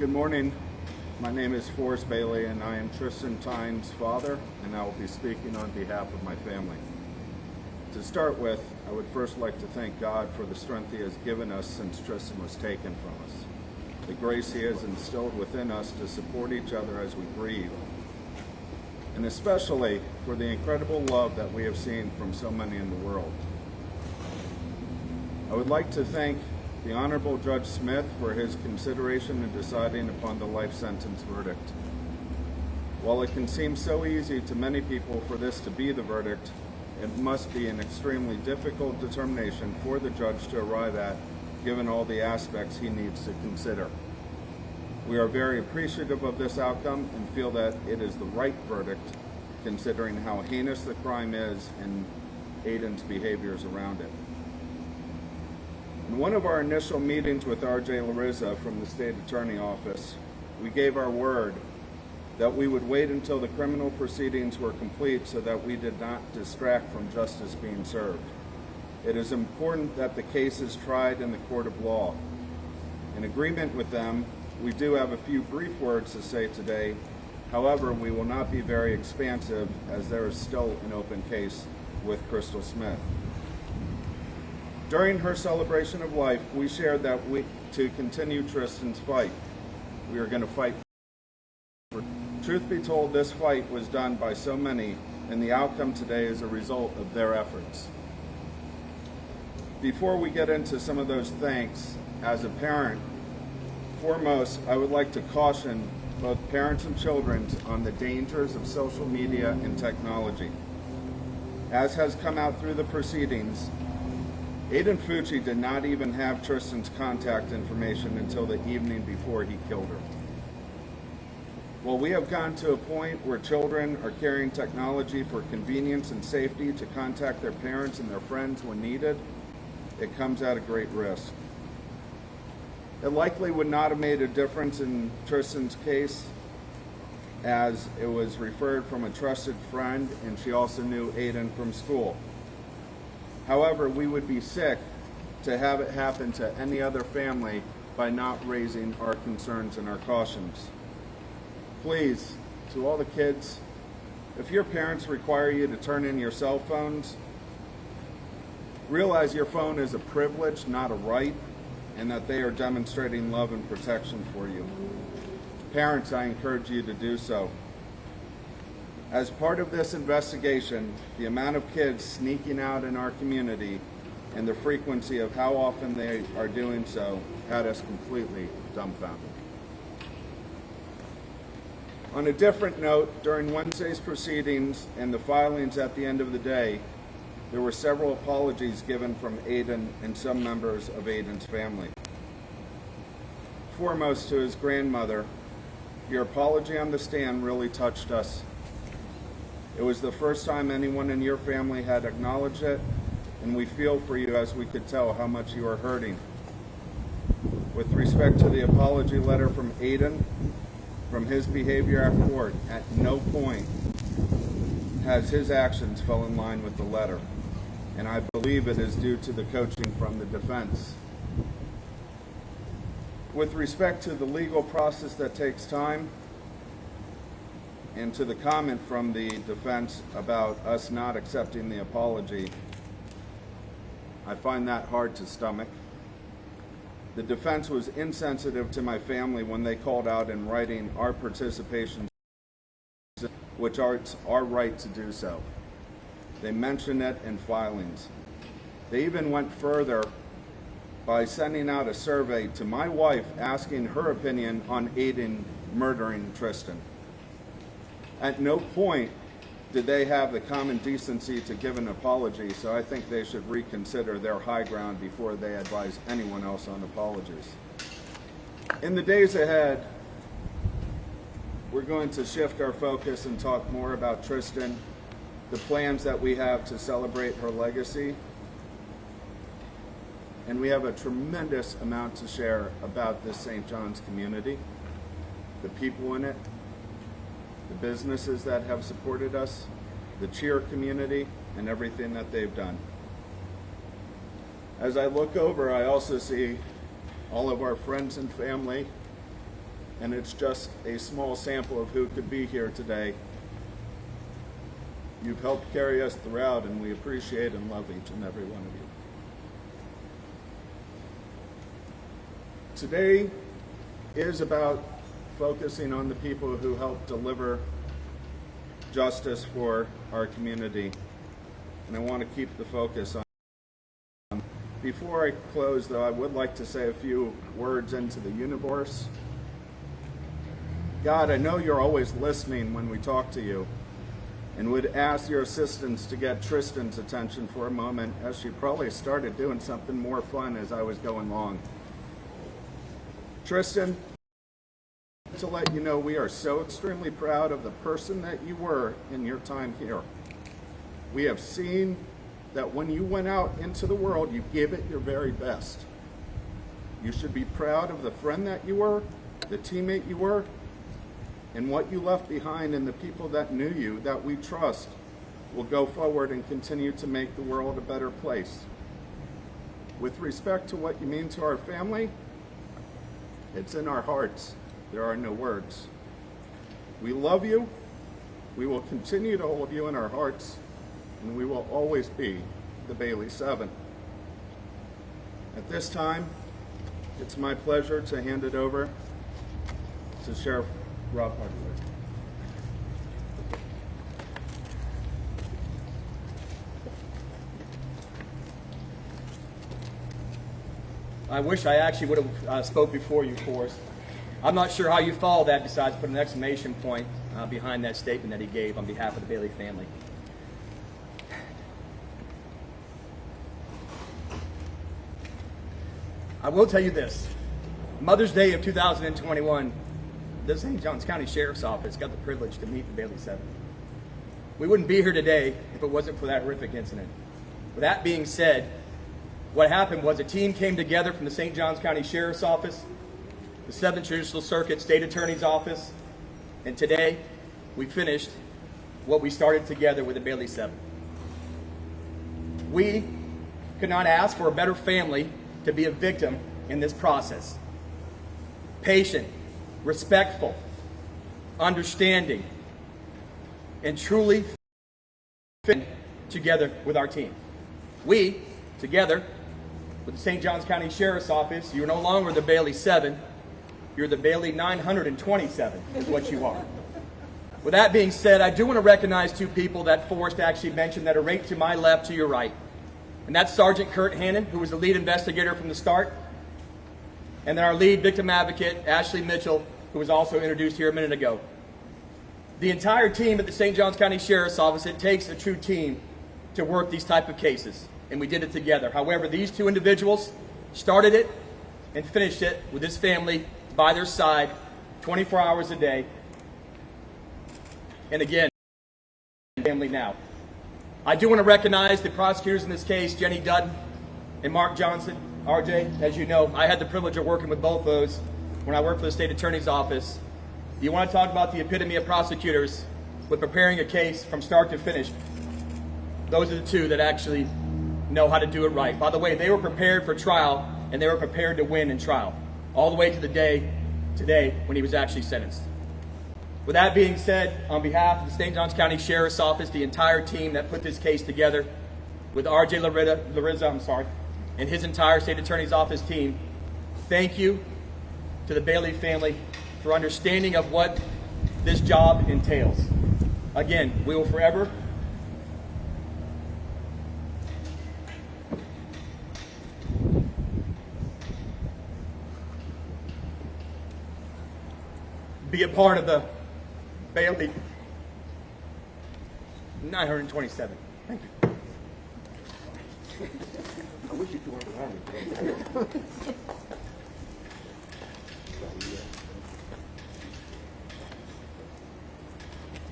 Good morning. My name is Forrest Bailey, and I am Tristyn Tynes' father, and I will be speaking on behalf of my family. To start with, I would first like to thank God for the strength He has given us since Tristyn was taken from us, the grace He has instilled within us to support each other as we grieve, and especially for the incredible love that we have seen from so many in the world. I would like to thank the Honorable Judge Smith for his consideration in deciding upon the life sentence verdict. While it can seem so easy to many people for this to be the verdict, it must be an extremely difficult determination for the judge to arrive at, given all the aspects he needs to consider. We are very appreciative of this outcome and feel that it is the right verdict, considering how heinous the crime is and Aiden's behaviors around it. In one of our initial meetings with R.J. Larissa from the State Attorney Office, we gave our word that we would wait until the criminal proceedings were complete so that we did not distract from justice being served. It is important that the case is tried in the court of law. In agreement with them, we do have a few brief words to say today. However, we will not be very expansive as there is still an open case with Crystal Smith. During her celebration of life, we shared that to continue Tristyn's fight. We are going to fight. Truth be told, this fight was done by so many, and the outcome today is a result of their efforts. Before we get into some of those thanks, as a parent, foremost, I would like to caution both parents and children on the dangers of social media and technology. As has come out through the proceedings, Aiden Fucci did not even have Tristyn's contact information until the evening before he killed her. While we have gotten to a point where children are carrying technology for convenience and safety to contact their parents and their friends when needed, it comes at a great risk. It likely would not have made a difference in Tristyn's case, as it was referred from a trusted friend, and she also knew Aiden from school. However, we would be sick to have it happen to any other family by not raising our concerns and our cautions. Please, to all the kids, if your parents require you to turn in your cell phones, realize your phone is a privilege, not a right, and that they are demonstrating love and protection for you. Parents, I encourage you to do so. As part of this investigation, the amount of kids sneaking out in our community and the frequency of how often they are doing so had us completely dumbfounded. On a different note, during Wednesday's proceedings and the filings at the end of the day, there were several apologies given from Aiden and some members of Aiden's family. Foremost, to his grandmother, your apology on the stand really touched us. It was the first time anyone in your family had acknowledged it, and we feel for you as we could tell how much you are hurting. With respect to the apology letter from Aiden, from his behavior at court, at no point has his actions fell in line with the letter, and I believe it is due to the coaching from the defense. With respect to the legal process that takes time, and to the comment from the defense about us not accepting the apology, I find that hard to stomach. The defense was insensitive to my family when they called out in writing our participation, which are our right to do so. They mentioned it in filings. They even went further by sending out a survey to my wife asking her opinion on Aiden murdering Tristyn. At no point did they have the common decency to give an apology, so I think they should reconsider their high ground before they advise anyone else on apologies. In the days ahead, we're going to shift our focus and talk more about Tristyn, the plans that we have to celebrate her legacy, and we have a tremendous amount to share about this St. John's community, the people in it, the businesses that have supported us, the cheer community, and everything that they've done. As I look over, I also see all of our friends and family and it's just a small sample of who could be here today. You've helped carry us throughout, and we appreciate and love each and every one of you. Today is about focusing on the people who help deliver justice for our community, and I want to keep the focus on. Before I close, though, I would like to say a few words into the universe. God, I know you're always listening when we talk to you, and would ask your assistance to get Tristyn's attention for a moment, as she probably started doing something more fun as I was going along. Tristyn, to let you know we are so extremely proud of the person that you were in your time here. We have seen that when you went out into the world, you gave it your very best. You should be proud of the friend that you were, the teammate you were, and what you left behind, and the people that knew you, that we trust, will go forward and continue to make the world a better place. With respect to what you mean to our family, it's in our hearts. There are no words. We love you. We will continue to hold you in our hearts, and we will always be the Bailey 7. At this time, it's my pleasure to hand it over to Sheriff Rob Hartwell. I wish I actually would have spoke before you, Forrest. I'm not sure how you follow that besides putting an exclamation point behind that statement that he gave on behalf of the Bailey family. I will tell you this. Mother's Day of 2021, the St. Johns County Sheriff's Office got the privilege to meet the Bailey 7. We wouldn't be here today if it wasn't for that horrific incident. With that being said, what happened was a team came together from the St. Johns County Sheriff's Office, the 7th Judicial Circuit State Attorney's Office, and today we finished what we started together with the Bailey 7. We could not ask for a better family to be a victim in this process. Patient, respectful, understanding, and truly fit together with our team. We, together with the St. Johns County Sheriff's Office, you're no longer the Bailey 7, you're the Bailey 927 is what you are. With that being said, I do want to recognize two people that Forrest actually mentioned that are right to my left, to your right. And that's Sergeant Kurt Hannon, who was the lead investigator from the start, and then our lead victim advocate, Ashley Mitchell, who was also introduced here a minute ago. The entire team at the St. Johns County Sheriff's Office, it takes a true team to work these type of cases, and we did it together. However, these two individuals started it and finished it with this family by their side 24 hours a day. And again, family now. I do want to recognize the prosecutors in this case, Jenny Dutton and Mark Johnson. RJ, as you know, I had the privilege of working with both those when I worked for the State Attorney's Office. You want to talk about the epitome of prosecutors with preparing a case from start to finish. Those are the two that actually know how to do it right. By the way, they were prepared for trial, and they were prepared to win in trial, all the way to the day today when he was actually sentenced. With that being said, on behalf of the St. Johns County Sheriff's Office, the entire team that put this case together, with RJ Larissa, and his entire State Attorney's Office team, thank you to the Bailey family for understanding of what this job entails. Again, we will forever be a part of the Bailey 927. Thank you. I wish you could